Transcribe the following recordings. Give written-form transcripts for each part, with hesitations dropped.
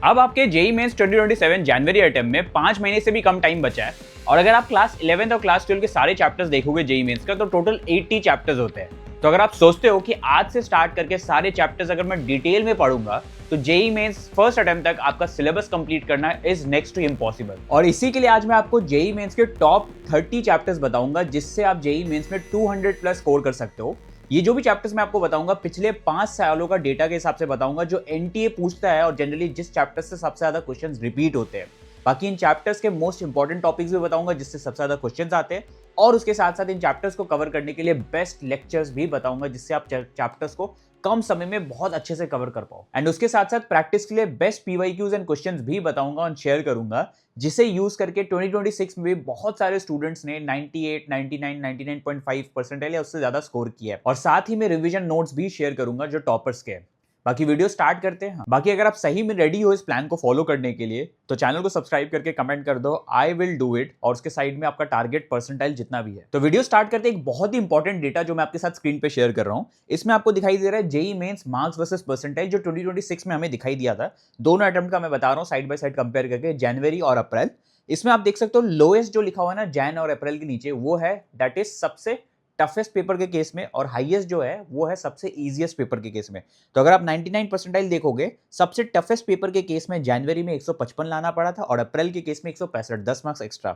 अब आपके JEE mains 2027 जनवरी attempt में 5 महीने से भी कम टाइम बचा है और अगर आप क्लास 11 और क्लास 12 के सारे चैप्टर्स देखोगे जेई मेंस का तो टोटल 80 चैप्टर्स होते हैं। तो अगर आप सोचते हो कि आज से स्टार्ट करके सारे चैप्टर्स अगर मैं डिटेल में पढ़ूंगा तो जेई मेंस फर्स्ट अटेम्प्ट तक आपका सिलेबस कंप्लीट करना इज नेक्स्ट टू इम्पॉसिबल। और इसी के लिए आज मैं आपको जेई मेंस के टॉप 30 चैप्टर्स बताऊंगा जिससे आप जेई मेंस में 200 प्लस स्कोर कर सकते हो। ये जो भी चैप्टर्स मैं आपको बताऊंगा पिछले 5 सालों का डेटा के हिसाब से बताऊंगा जो एनटीए पूछता है और जनरली जिस चैप्टर से सबसे ज्यादा क्वेश्चंस रिपीट होते हैं। बाकी इन चैप्टर्स के मोस्ट इंपॉर्टेंट टॉपिक्स भी बताऊंगा जिससे सबसे ज्यादा क्वेश्चंस आते हैं और उसके साथ साथ इन चैप्टर्स को कवर करने के लिए बेस्ट लेक्चर्स भी बताऊंगा जिससे आप चैप्टर्स को कम समय में बहुत अच्छे से कवर कर पाओ। एंड उसके साथ साथ प्रैक्टिस के लिए बेस्ट पीवाईक्यूज एंड क्वेश्चंस भी बताऊंगा और शेयर करूंगा जिसे यूज करके 2026 में भी बहुत सारे स्टूडेंट्स ने 98, 99, 99.5 परसेंटाइल या उससे ज्यादा स्कोर किया है। और साथ ही मैं रिवीजन नोट्स भी शेयर करूंगा जो टॉपर्स के हैं। बाकी वीडियो स्टार्ट करते हैं। बाकी अगर आप सही में रेडी हो इस प्लान को फॉलो करने के लिए तो चैनल को सब्सक्राइब करके कमेंट कर दो आई विल डू इट और उसके साइड में आपका टारगेट परसेंटाइल जितना भी है। तो वीडियो स्टार्ट करते एक बहुत ही इंपॉर्टेंट डेटा जो मैं आपके साथ स्क्रीन पे शेयर कर रहा हूं। इसमें आपको दिखाई दे रहा है JEE mains marks versus percentile जो 2026 में हमें दिखाई दिया था। दोनों अटेम्प्ट का मैं बता रहा हूं साइड बाय साइड कंपेयर करके जनवरी और अप्रैल। इसमें आप देख सकते हो लोएस्ट जो लिखा हुआ है ना जैन और अप्रैल के नीचे वो है दैट इज सबसे टफेस्ट पेपर के केस में और हाईएस्ट जो है वो है सबसे इजीएस्ट पेपर के केस में। तो अगर आप 99 परसेंटाइल देखोगे सबसे टफेस्ट पेपर के केस में जनवरी में 155 लाना पड़ा था और अप्रैल के केस में 165 10 मार्क्स एक्स्ट्रा।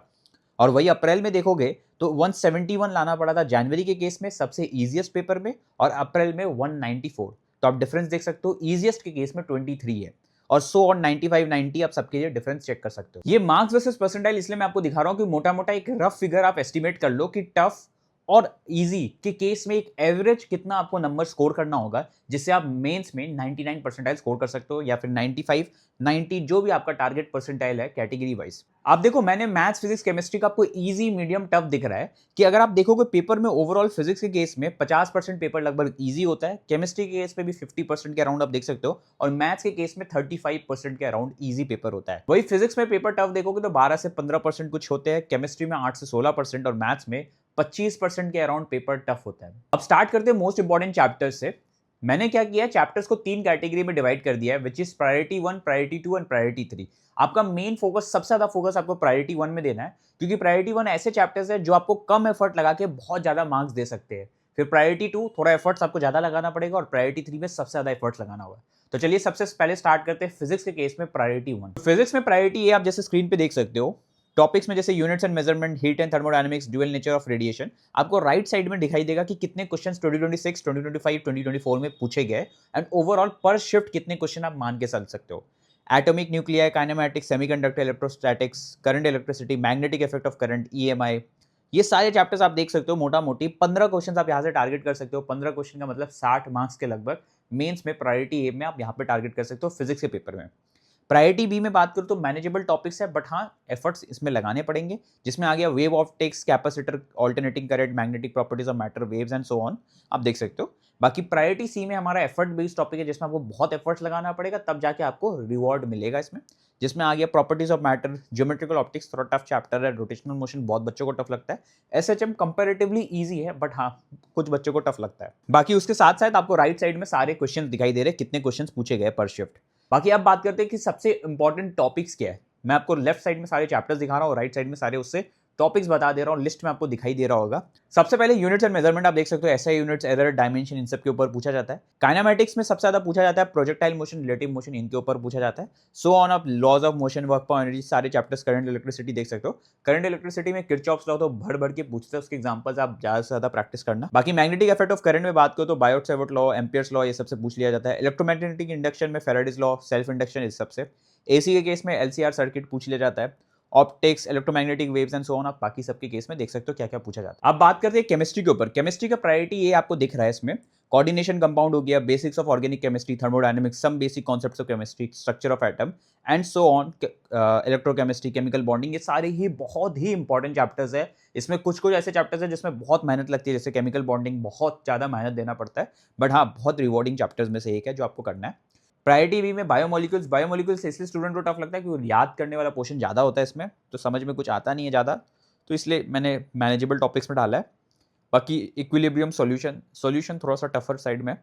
और वही अप्रैल में देखोगे तो 171 लाना पड़ा था जनवरी के केस में सबसे इजीएस्ट पेपर में और अप्रैल में 194। तो आप डिफरेंस देख सकते हो इजीएस्ट के केस में 23 है और 100 और 95 90 आप सबके लिए डिफरेंस चेक कर सकते हो। ये मार्क्स वर्सेस परसेंटाइल इसलिए मैं आपको दिखा रहा हूं कि मोटा मोटा एक रफ फिगर आप एस्टिमेट कर लो कि टफ और इजी के केस में एक एवरेज कितना आपको नंबर स्कोर करना होगा जिससे आप मेंस में 99 परसेंटाइल स्कोर कर सकते हो या फिर 95 90 जो भी आपका टारगेट परसेंटाइल है कैटेगरी वाइज। आप देखो मैंने मैथ्स फिजिक्स केमिस्ट्री का आपको इजी मीडियम टफ दिख रहा है कि अगर आप देखोगे पेपर में ओवरऑल फिजिक्स के केस में 50% पेपर लगभग इजी होता है, केमिस्ट्री के केस में भी 50% के अराउंड आप देख सकते हो और मैथ्स के केस में 35% के अराउंड इजी पेपर होता है। वही फिजिक्स में पेपर टफ देखोगे तो 12 से 15% कुछ होते हैं, केमिस्ट्री में 8 से 16% और मैथ्स में 25% के अराउंड पेपर टफ होता है। अब स्टार्ट करते हैं मोस्ट इंपॉर्टेंट चैप्टर्स से। मैंने क्या किया है चैप्टर्स को 3 कैटेगरी में डिवाइड कर दिया है which is priority 1, priority 2 and priority 3। आपका मेन फोकस सबसे ज्यादा फोकस आपको प्रायोरिटी 1 में देना है क्योंकि प्रायोरिटी 1 ऐसे चैप्टर्स है जो आपको कम एफर्ट लगा के बहुत ज्यादा मार्क्स दे सकते हैं। फिर प्रायोरिटी 2 थोड़ा एफर्ट्स आपको ज्यादा लगाना पड़ेगा और प्रायोरिटी 3 में सबसे ज्यादा एफर्ट्स लगाना होगा। तो चलिए सबसे पहले स्टार्ट करते हैं फिजिक्स के केस में प्रायोरिटी 1। फिजिक्स में प्रायोरिटी ए आप जैसे स्क्रीन पे देख सकते हो टॉपिक्स में जैसे units and measurement, heat and thermodynamics, dual nature of radiation. आपको राइट साइड में दिखाई देगा कि कितने क्वेश्चंस 2026, 2025, 2024 में पूछे गए एंड ओवरऑल पर शिफ्ट कितने क्वेश्चन आप मान के चल सकते हो। Atomic nuclear, kinematics, semiconductor, electrostatics, current electricity, magnetic effect of current, EMI, ये सारे चैप्टर्स आप देख सकते हो। मोटा मोटी 15 क्वेश्चन आप यहाँ से टारगेट कर सकते हो। 15 क्वेश्चन का मतलब 60 मार्क्स के लगभग मेंस में प्रायोरिटी ए में आप यहाँ पे टारगेट कर सकते हो फिजिक्स के पेपर में। प्रायोरिटी बी में बात करूं तो मैनेजेबल टॉपिक्स है बट हाँ एफर्ट्स इसमें लगाने पड़ेंगे जिसमें आ गया wave optics, capacitor, alternating current, magnetic properties of matter, waves and so on, आप देख सकते हो। बाकी प्रायोरिटी सी में हमारा एफर्ट बेस्ड टॉपिक है जिसमें आपको बहुत एफर्ट्स लगाना पड़ेगा तब जाके आपको रिवॉर्ड मिलेगा इसमें, जिसमें आ गया properties of matter, geometrical optics थोड़ा टफ चैप्टर है, रोटेशनल मोशन बहुत बच्चों को टफ लगता है, एसएचएम कंपैरेटिवली इजी है बट हाँ कुछ बच्चों को टफ लगता है। बाकी उसके साथ साथ आपको राइट साइड में सारे क्वेश्चन दिखाई दे रहे हैं कितने क्वेश्चन पूछे गए पर शिफ्ट। बाकी अब बात करते हैं कि सबसे इंपॉर्टेंट टॉपिक्स क्या है। मैं आपको लेफ्ट साइड में सारे चैप्टर्स दिखा रहा हूँ, राइट साइड में सारे उससे टॉपिक्स बता दे रहा हूँ, लिस्ट में आपको दिखाई दे रहा होगा। सबसे पहले यूनिट्स एंड मेजरमेंट आप देख सकते हो, एसआई यूनिट्स, एरर, डायमेंशन, इन सब के ऊपर पूछा जाता है। काइनेमैटिक्स में सबसे ज्यादा पूछा जाता है प्रोजेक्टाइल मोशन, रिलेटिव मोशन, इनके ऊपर पूछा जाता है। सो ऑन आप laws of motion, work power, energy, सारे चैप्टर्स, करंट इलेक्ट्रिसिटी देख सकते हो। करंट इलेक्ट्रिसिटी में किरचॉफ्स लॉ तो भर भर के पूछते हैं, उसके एग्जांपल्स आप ज्यादा से ज्यादा प्रैक्टिस करना। बाकी मैग्नेटिक इफेक्ट ऑफ करंट में बात करो तो बायोट-सैवर्ट लॉ, एम्पियर्स लॉ, ये सबसे पूछ लिया जाता है। इलेक्ट्रोमैग्नेटिक इंडक्शन में फैराडेज लॉ, सेल्फ इंडक्शन, इस सबसे। एसी के केस में एलसीआर सर्किट पूछ लिया जाता है। Optics, electromagnetic waves and so on, आप बाकी सबके केस में देख सकते हो क्या क्या पूछा जाता है। अब बात करते हैं केमिस्ट्री के ऊपर। केमिस्ट्री का प्रायोरिटी ये आपको दिख रहा है इसमें, कोऑर्डिनेशन कंपाउंड हो गया, basics of organic chemistry, thermodynamics, some basic concepts of chemistry, structure of atom and so on, electrochemistry, chemical bonding, ये सारे ही बहुत ही इंपॉर्टेंट चैप्टर्स है। इसमें कुछ कुछ ऐसे चैप्टर्स है जिसमें बहुत मेहनत लगती है, जैसे केमिकल बॉन्डिंग बहुत ज्यादा मेहनत देना पड़ता है बट हाँ बहुत रिवॉर्डिंग चैप्टर्स में से एक है जो आपको करना है। प्रायोरिटी बी में बायोमोलिक्यूल्स, बायोमोलिक्यूल्स इसलिए स्टूडेंट को टफ लगता है क्योंकि याद करने वाला पोर्शन ज़्यादा होता है इसमें, तो समझ में कुछ आता नहीं है ज़्यादा, तो इसलिए मैंने मैनेजेबल टॉपिक्स में डाला है। बाकी इक्विलिब्रियम, सॉल्यूशन थोड़ा सा टफर साइड में।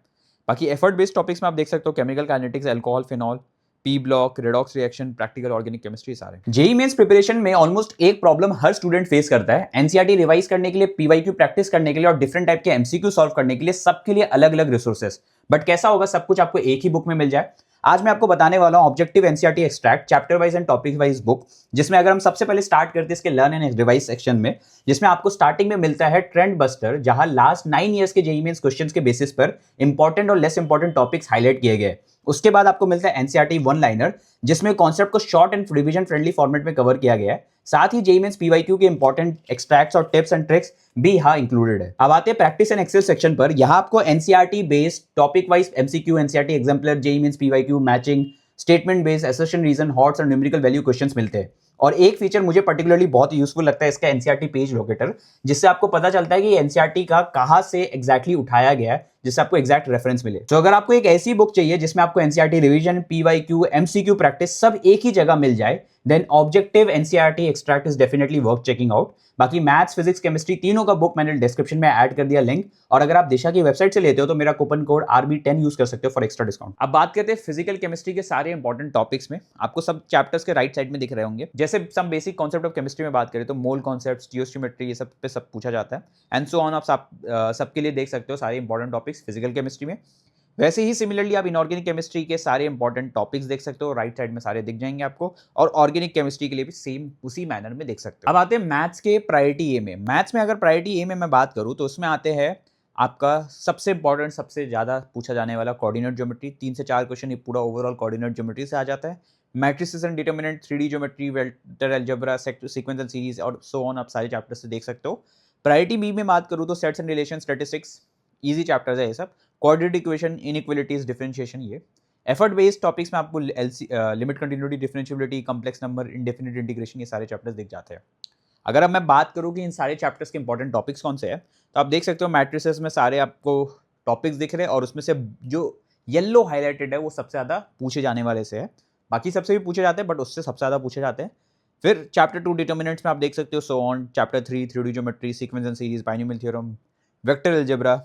बाकी एफर्ट बेस्ड टॉपिक्स में आप देख सकते हो chemical kinetics, alcohol, phenol, P block, redox reaction, practical organic chemistry सारे। जेईई मेंस प्रिपरेशन में ऑलमोस्ट एक प्रॉब्लम हर स्टूडेंट फेस करता है। एनसीईआरटी रिवाइज करने के लिए, पीवाईक्यू प्रैक्टिस करने के लिए और डिफरेंट टाइप के एमसीक्यू सॉल्व करने के लिए सबके लिए अलग अलग रिसोर्सेस। बट कैसा होगा सब कुछ आपको एक ही बुक में मिल जाए? आज मैं आपको बताने वाला हूं objective NCERT extract chapter wise and topic wise book, जिसमें अगर हम सबसे पहले स्टार्ट करते हैं इसके लर्न एंड रिवाइज सेक्शन में, जिसमें आपको स्टार्टिंग में मिलता है ट्रेंड बस्टर, जहां लास्ट 9 ईयर्स के जेईई मेंस क्वेश्चंस के बेसिस पर इंपॉर्टेंट और लेस इंपॉर्टेंट टॉपिक्स हाईलाइट किए गए। उसके बाद आपको मिलता है एनसीईआरटी वन लाइनर, जिसमें कॉन्सेप्ट को short and revision friendly format में कवर किया गया है। साथ ही जेईई मेंस पीवाईक्यू के इंपॉर्टेंट एक्सट्रैक्ट्स और टिप्स एंड ट्रिक्स भी यहां इंक्लूडेड है। अब आते हैं प्रैक्टिस एंड एक्सेल सेक्शन पर। यहां आपको NCERT based topic wise MCQ, NCERT exemplar, JEE mains PYQ, matching, statement based, assertion reason, HOTS और न्यूमेरिकल वैल्यू क्वेश्चंस मिलते हैं। और एक फीचर मुझे पर्टिकुलरली बहुत यूजफुल लगता है इसका, एनसीईआरटी पेज लोकेटर, जिससे आपको पता चलता है कि एनसीईआरटी का कहां से एग्जैक्टली उठाया गया है, जिससे आपको एग्जैक्ट रेफरेंस मिले। तो अगर आपको एक ऐसी बुक चाहिए जिसमें आपको NCERT revision, PYQ, MCQ practice सब एक ही जगह मिल जाए, then objective NCERT extract is definitely worth checking out. बाकी मैथ्स, फिजिक्स, केमिस्ट्री तीनों का बुक मैंने डिस्क्रिप्शन में ऐड कर दिया लिंक, और अगर आप दिशा की वेबसाइट से लेते हो तो मेरा कूपन कोड RB10 यूज कर सकते हो फॉर एक्स्ट्रा डिस्काउंट। अब बात करते हैं फिजिकल केमिस्ट्री के सारे इंपॉर्टेंट टॉपिक्स में। आपको सब चैप्टर्स के राइट साइड में दिख रहे होंगे। जैसे some basic concept of chemistry में बात करें तो मोल कॉन्सेप्ट, स्टियोस्टोमेट्री, ये सब पे सब पूछा जाता है, एंड सो ऑन। आप सबके लिए देख सकते हो सारे इंपॉर्टेंट टॉपिक्स फिजिकल केमिस्ट्री में। वैसे ही सिमिलरली आप इनऑर्गेनिक केमिस्ट्री के सारे इंपॉर्टेंट टॉपिक्स देख सकते हो, राइट साइड में सारे दिख जाएंगे आपको, और ऑर्गेनिक केमिस्ट्री के लिए भी सेम उसी मैनर में देख सकते हो। अब आते हैं मैथ्स के प्रायोरिटी ए में। मैथ्स में अगर प्रायोरिटी ए में मैं बात करूं तो उसमें आते हैं आपका सबसे इंपॉर्टेंट, सबसे ज्यादा पूछा जाने वाला कोऑर्डिनेट ज्योमेट्री। 3 से 4 क्वेश्चन ये पूरा ओवरऑल कोऑर्डिनेट ज्योमेट्री से आ जाता है। Matrices and determinant, 3D geometry, vector algebra, sequence and series और सो ऑन, आप सारे चैप्टर से देख सकते हो। प्रायोरिटी बी में बात करूं तो sets and relation, statistics, easy chapters है ये सब। कोऑर्डिनेट इक्वेशन, इनइक्वालिटीज, डिफरेंशिएशन, ये एफर्ट बेस्ड टॉपिक्स में आपको limit, continuity, differentiability, complex number, indefinite integration, ये सारे चैप्टर्स दिख जाते हैं। अगर अब मैं बात करूं कि इन सारे चैप्टर्स के इंपॉर्टेंट टॉपिक्स कौन से हैं, तो आप देख सकते हो मैट्रिसेस में सारे आपको टॉपिक्स दिख रहे हैं, और उसमें से जो येलो हाईलाइटेड है वो सबसे ज़्यादा पूछे जाने वाले से है। बाकी सबसे भी पूछे जाते हैं बट उससे सबसे ज़्यादा पूछे जाते हैं। फिर चैप्टर 2 डिटर्मिनेंट्स में आप देख सकते हो so on. Chapter 3 3D geometry, sequence and series, binomial theorem, vector algebra,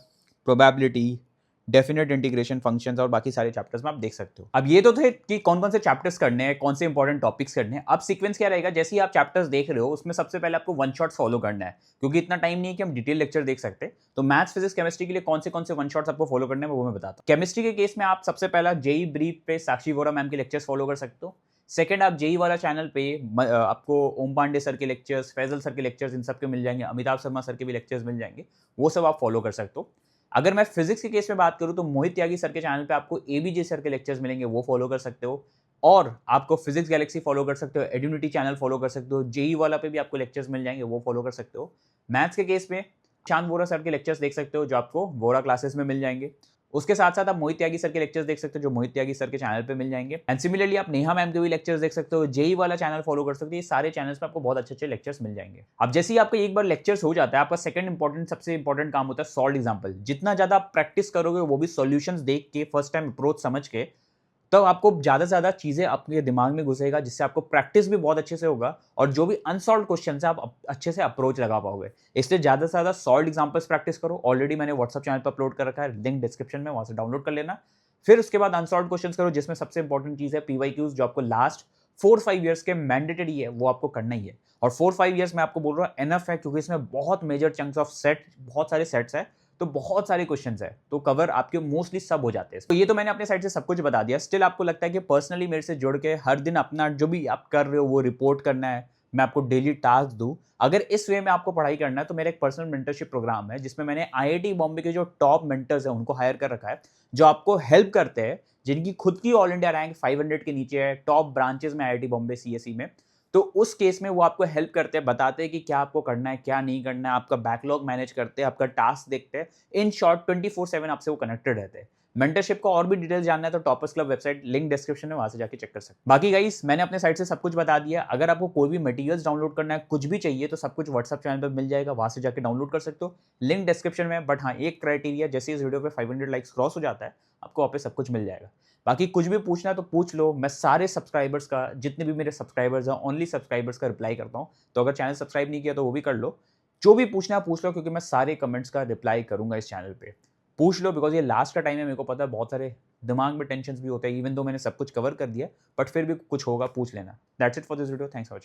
probability, definite integration, functions और बाकी सारे चैप्टर्स में आप देख सकते हो। अब ये तो थे कि कौन कौन से चैप्टर्स करने हैं, कौन से इंपॉर्टेंट टॉपिक्स करने हैं। अब सीक्वेंस क्या रहेगा, जैसे ही आप चैप्टर्स देख रहे हो उसमें सबसे पहले आपको वन शॉट फॉलो करना है, क्योंकि इतना टाइम नहीं है कि हम डिटेल लेक्चर देख सकते। तो मैथ्स, फिजिक्स, केमिस्ट्री के लिए कौन से वन शॉट्स आपको फॉलो करने हैं वो मैं बताता हूँ। केमिस्ट्री के केस में आप सबसे पहला जेईई ब्रीफ पे साक्षी वोरा मैम के लेक्चर्स फॉलो कर सकते हो। सेकंड, आप जेईई वाला चैनल पे आपको ओम पांडे सर के लेक्चर्स, फैजल सर के लेक्चर्स, इन सब के मिल जाएंगे, अमिताभ शर्मा सर के भी लेक्चर्स मिल जाएंगे, वो सब आप फॉलो कर सकते हो। अगर मैं फिजिक्स के केस में बात करूं तो मोहित त्यागी सर के चैनल पे आपको एबीजे सर के लेक्चर्स मिलेंगे, वो फॉलो कर सकते हो। और आपको फिजिक्स गैलेक्सी फॉलो कर सकते हो, एड्यूनिटी चैनल फॉलो कर सकते हो, जेईई वाला पे भी आपको लेक्चर्स मिल जाएंगे, वो फॉलो कर सकते हो। मैथ्स के केस में चांद वोरा सर के लेक्चर्स देख सकते हो, जो आपको वोरा क्लासेस में मिल जाएंगे। उसके साथ साथ आप मोहित त्यागी सर के लेक्चर्स देख सकते हो, जो मोहित त्यागी सर के चैनल पे मिल जाएंगे। एंड सिमिलरली आप नेहा मैम के भी लेक्चर्स देख सकते हो, जेईई वाला चैनल फॉलो कर सकते हो। ये सारे चैनल्स पे आपको बहुत अच्छे अच्छे लेक्चर्स मिल जाएंगे। अब जैसे ही आपका एक बार लेक्चर्स हो जाता है, आपका सेकंड इंपॉर्टेंट, सबसे इंपॉर्टेंट काम होता है सॉल्व एग्जाम्पल। जितना ज्यादा आप प्रैक्टिस करोगे, वो भी सॉल्यूशंस देख के, फर्स्ट टाइम अप्रोच समझ के, तब तो आपको ज्यादा से ज्यादा चीजें आपके दिमाग में घुसेगा, जिससे आपको प्रैक्टिस भी बहुत अच्छे से होगा, और जो भी अनसॉल्व क्वेश्चन है आप अच्छे से अप्रोच लगा पाओगे। इसलिए ज्यादा से ज्यादा सॉल्व एग्जांपल्स प्रैक्टिस करो। ऑलरेडी मैंने व्हाट्सएप चैनल पर अपलोड कर रखा है, लिंक डिस्क्रिप्शन में, वहां से डाउनलोड कर लेना। फिर उसके बाद अनसॉल्व क्वेश्चंस करो, जिसमें सबसे इंपॉर्टेंट चीज है पीवाईक्यूज, जो आपको लास्ट 4-5 ईयर्स के मैंडेटरी है, वो आपको करना ही है। और 4-5 ईयर्स में आपको बोल रहा हूं एनफ है, क्योंकि इसमें बहुत मेजर चंक्स ऑफ सेट, बहुत सारे सेट्स है, तो बहुत सारे क्वेश्चंस है, तो कवर आपके मोस्टली सब हो जाते हैं। तो ये तो मैंने अपने साइड से सब कुछ बता दिया। स्टिल आपको लगता है कि पर्सनली मेरे से जुड़ के हर दिन अपना जो भी आप कर रहे हो वो रिपोर्ट करना है, मैं आपको डेली टास्क दूं, अगर इस वे में आपको पढ़ाई करना है, तो मेरा एक पर्सनल मेंटरशिप प्रोग्राम है, जिसमें मैंने आईआईटी बॉम्बे के जो टॉप मेंटर्स हैं उनको हायर कर रखा है, जो आपको हेल्प करते हैं, जिनकी खुद की ऑल इंडिया रैंक 500 के नीचे है, टॉप ब्रांचेस में आईआईटी बॉम्बे सीएसई में। तो उस केस में वो आपको हेल्प करते हैं, बताते हैं कि क्या आपको करना है, क्या नहीं करना है, आपका बैकलॉग मैनेज करते हैं, आपका टास्क देखते हैं। इन शॉर्ट 24/7 आपसे वो कनेक्टेड रहते हैं। मेंटरशिप का और भी डिटेल जानना है तो toppers club website, link description में, वहां से जाके चेक कर सकते हैं। बाकी गाइस, मैंने अपने साइड से सब कुछ बता दिया। अगर आपको कोई भी मटेरियल्स डाउनलोड करना है, कुछ भी चाहिए, तो सब कुछ व्हाट्सएप चैनल पर मिल जाएगा, वहां से जाके डाउनलोड कर सकते हो, लिंक डिस्क्रिप्शन में। बट हाँ, एक क्राइटेरिया, जैसे इस वीडियो पे 500 लाइक्स क्रॉस हो जाता है, आपको वहाँ पे सब कुछ मिल जाएगा। बाकी कुछ भी पूछना है तो पूछ लो, मैं सारे सब्सक्राइबर्स का, जितने भी मेरे सब्सक्राइबर्स हैं, ओनली सब्सक्राइबर्स का रिप्लाई करता हूँ। तो अगर चैनल सब्सक्राइब नहीं किया तो वो भी कर लो, जो भी पूछना है पूछ लो, क्योंकि मैं सारे कमेंट्स का रिप्लाई करूंगा इस चैनल पे। पूछ लो, बिकॉज ये लास्ट का टाइम है, मेरे को पता है बहुत सारे दिमाग में टेंशन भी होते हैं, इवन दो मैंने सब कुछ कवर कर दिया, बट फिर भी कुछ होगा पूछ लेना। That's it for this video, thanks for watching.